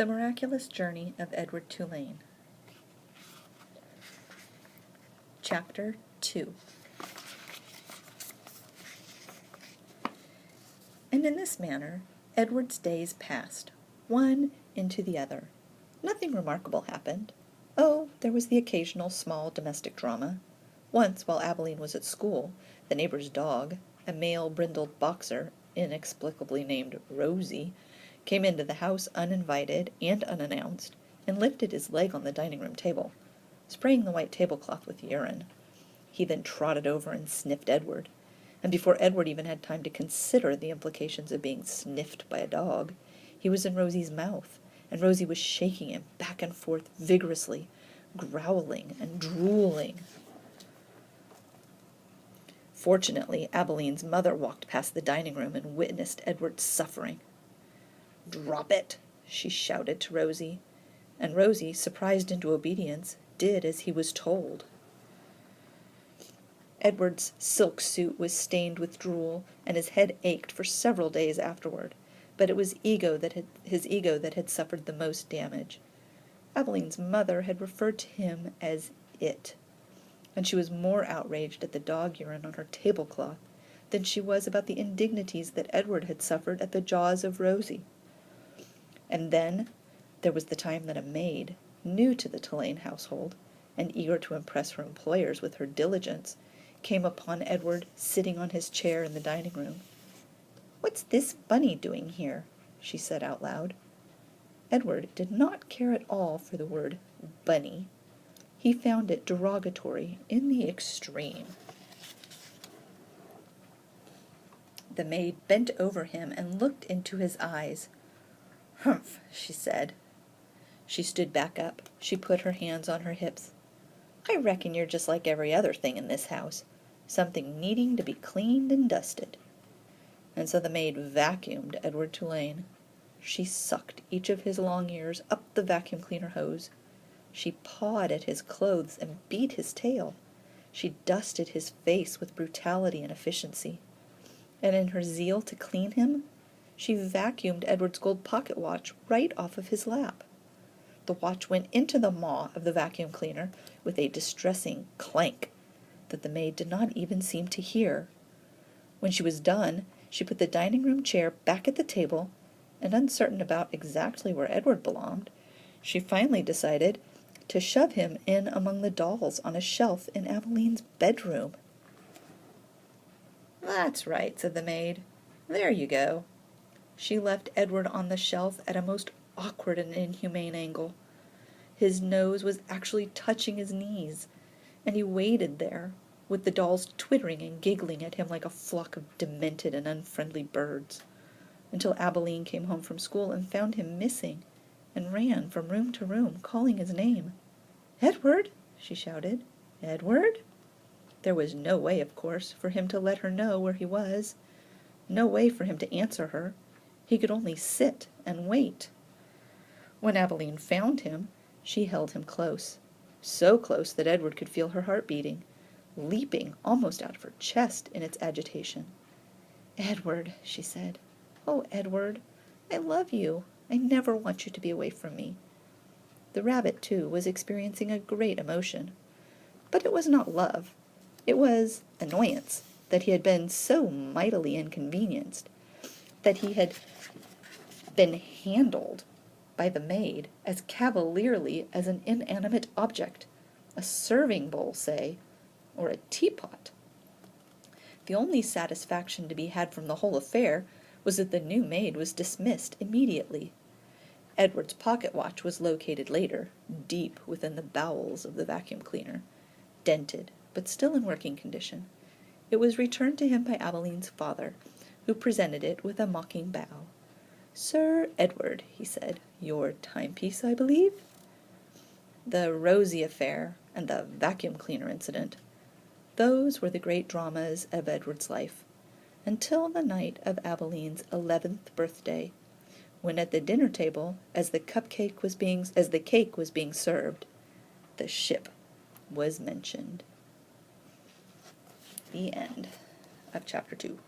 The Miraculous Journey of Edward Tulane. Chapter 2. And in this manner Edward's days passed, one into the other. Nothing remarkable happened. Oh, there was the occasional small domestic drama. Once, while Abilene was at school, the neighbor's dog, a male brindled boxer, inexplicably named Rosie, came into the house uninvited and unannounced, and lifted his leg on the dining-room table, spraying the white tablecloth with urine. He then trotted over and sniffed Edward, and before Edward even had time to consider the implications of being sniffed by a dog, he was in Rosie's mouth, and Rosie was shaking him back and forth vigorously, growling and drooling. Fortunately, Abilene's mother walked past the dining room and witnessed Edward's suffering. "Drop it," she shouted to Rosie, and Rosie, surprised into obedience, did as he was told. Edward's silk suit was stained with drool, and his head ached for several days afterward, but it was his ego that had suffered the most damage. Abilene's mother had referred to him as "it," and she was more outraged at the dog urine on her tablecloth than she was about the indignities that Edward had suffered at the jaws of Rosie. And then there was the time that a maid, new to the Tulane household, and eager to impress her employers with her diligence, came upon Edward sitting on his chair in the dining room. "What's this bunny doing here?" she said out loud. Edward did not care at all for the word bunny. He found it derogatory in the extreme. The maid bent over him and looked into his eyes. "Humph," she said. She stood back up. She put her hands on her hips. "I reckon you're just like every other thing in this house, something needing to be cleaned and dusted." And so the maid vacuumed Edward Tulane. She sucked each of his long ears up the vacuum cleaner hose. She pawed at his clothes and beat his tail. She dusted his face with brutality and efficiency. And in her zeal to clean him, she vacuumed Edward's gold pocket watch right off of his lap. The watch went into the maw of the vacuum cleaner with a distressing clank that the maid did not even seem to hear. When she was done, she put the dining-room chair back at the table, and uncertain about exactly where Edward belonged, she finally decided to shove him in among the dolls on a shelf in Abilene's bedroom. "That's right," said the maid. "There you go." She left Edward on the shelf at a most awkward and inhumane angle. His nose was actually touching his knees, and he waited there, with the dolls twittering and giggling at him like a flock of demented and unfriendly birds, until Abilene came home from school and found him missing, and ran from room to room, calling his name. "Edward!" she shouted. "Edward!" There was no way, of course, for him to let her know where he was. No way for him to answer her. He could only sit and wait. When Abilene found him, she held him close, so close that Edward could feel her heart beating, leaping almost out of her chest in its agitation. "Edward," she said. "Oh, Edward, I love you. I never want you to be away from me." The rabbit, too, was experiencing a great emotion. But it was not love. It was annoyance that he had been so mightily inconvenienced, that he had been handled by the maid as cavalierly as an inanimate object, a serving bowl, say, or a teapot. The only satisfaction to be had from the whole affair was that the new maid was dismissed immediately. Edward's pocket watch was located later, deep within the bowels of the vacuum cleaner, dented, but still in working condition. It was returned to him by Abilene's father, who presented it with a mocking bow. "Sir Edward," he said, "your timepiece, I believe?" The Rosie affair and the vacuum cleaner incident, those were the great dramas of Edward's life, until the night of Abilene's 11th birthday, when at the dinner table, as the cake was being served, the ship was mentioned. The end of chapter 2.